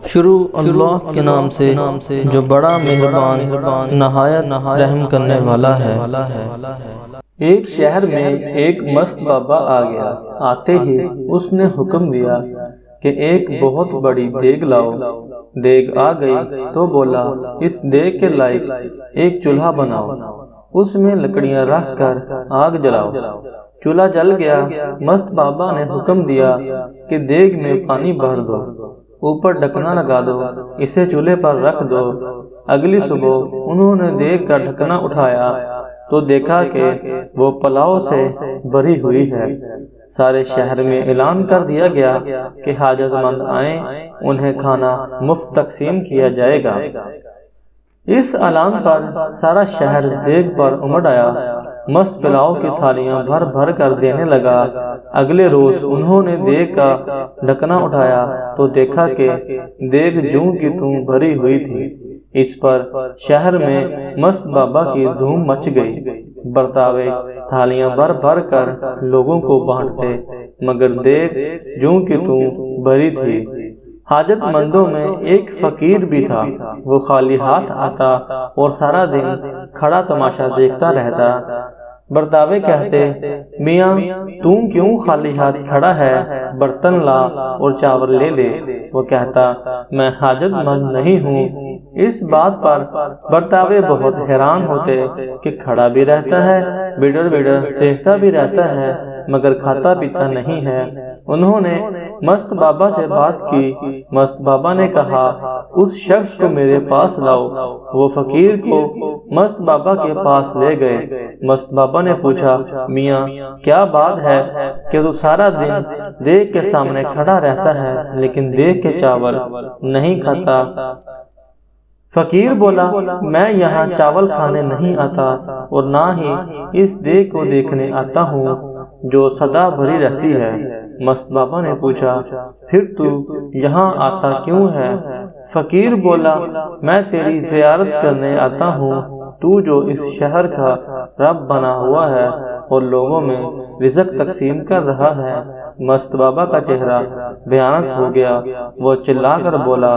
شروع اللہ کے نام سے جو بڑا مہربان نہایت رحم کرنے والا ہے۔ ایک شہر میں ایک مست بابا آ گیا۔ آتے ہی اس نے حکم دیا کہ ایک بہت بڑی دیگ لاؤ۔ دیگ آ گئی تو بولا، اس دیگ کے لائق ایک چولہا بناؤ، اس میں لکڑیاں رکھ کر آگ جلاؤ۔ چولہا جل گیا۔ مست بابا نے حکم دیا کہ دیگ میں پانی بھر دو، اوپر ڈھکنا لگا دو، اسے چولہے پر رکھ دو۔ اگلی صبح انہوں نے دیگ کا ڈھکنا اٹھایا تو دیکھا کہ وہ پلاؤ سے بھری ہوئی ہے۔ سارے شہر میں اعلان کر دیا گیا کہ حاجت مند آئیں، انہیں کھانا مفت تقسیم کیا جائے گا۔ اس اعلان پر سارا شہر دیگ پر امڑ آیا، مست پلاؤ کی تھالیاں بھر بھر کر دینے لگا۔ اگلے روز انہوں نے دیگ کا ڈھکنا اٹھایا تو دیکھا کہ دیگ جوں کی توں بھری ہوئی تھی۔ اس پر شہر میں مست بابا کی دھوم مچ گئی۔ برتاوے تھالیاں بھر بھر کر لوگوں کو بانٹتے، مگر دیگ جوں کی توں بھری تھی۔ حاجت مندوں میں ایک فقیر بھی تھا، وہ خالی ہاتھ آتا اور سارا دن کھڑا تماشا دیکھتا رہتا۔ برتاوے کہتے، میاں تو کیوں خالی ہاتھ کھڑا ہے، برتن لا اور چاول لے لے۔ وہ کہتا، میں حاجت مند نہیں ہوں۔ اس بات پر برتاوے بہت حیران ہوتے کہ کھڑا بھی رہتا ہے، بڈر بڈر دیکھتا بھی رہتا ہے، مگر کھاتا پیتا نہیں ہے۔ انہوں نے مست بابا سے بات کی۔ مست بابا نے کہا، اس شخص کو میرے پاس لاؤ۔ وہ فقیر کو مست بابا کے پاس لے گئے۔ مست بابا نے پوچھا، میاں کیا بات ہے کہ تو سارا دن دیگ کے سامنے کھڑا رہتا ہے لیکن دیگ کے چاول نہیں کھاتا؟ فقیر بولا، میں یہاں چاول کھانے نہیں آتا اور نہ ہی اس دیگ کو دیکھنے آتا ہوں جو سدا بھری رہتی ہے۔ مست بابا نے پوچھا، پھر تو یہاں آتا کیوں ہے؟ فقیر بولا، میں تیری زیارت کرنے آتا ہوں، تو جو اس شہر کا رب بنا ہوا ہے اور لوگوں میں رزق تقسیم کر رہا ہے۔ مست بابا کا چہرہ بھیانک ہو گیا۔ وہ چلا کر بولا،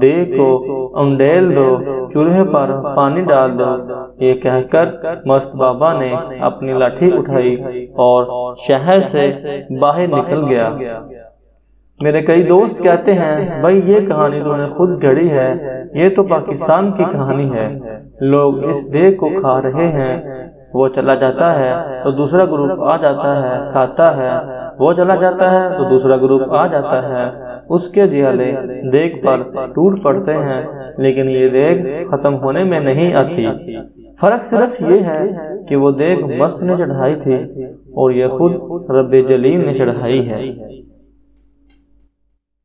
دیگ کو انڈیل دو، چولہے پر پانی ڈال دو۔ یہ کہہ کر مست بابا نے اپنی لاٹھی اٹھائی اور شہر سے باہر نکل گیا۔ میرے کئی دوست کہتے ہیں، بھائی یہ کہانی تو نے خود گھڑی ہے، یہ تو پاکستان کی کہانی ہے، لوگ اس دیگ کو کھا رہے ہیں۔ وہ چلا جاتا ہے تو دوسرا گروپ آ جاتا ہے، کھاتا ہے، وہ چلا جاتا ہے تو دوسرا گروپ آ جاتا ہے، اس کے دیالے دیگ پر ٹوٹ پڑتے ہیں، لیکن یہ دیگ ختم ہونے میں نہیں آتی۔ فرق صرف یہ ہے کہ وہ دیگ مست نے چڑھائی تھی اور یہ خود رب جلیل نے چڑھائی ہے۔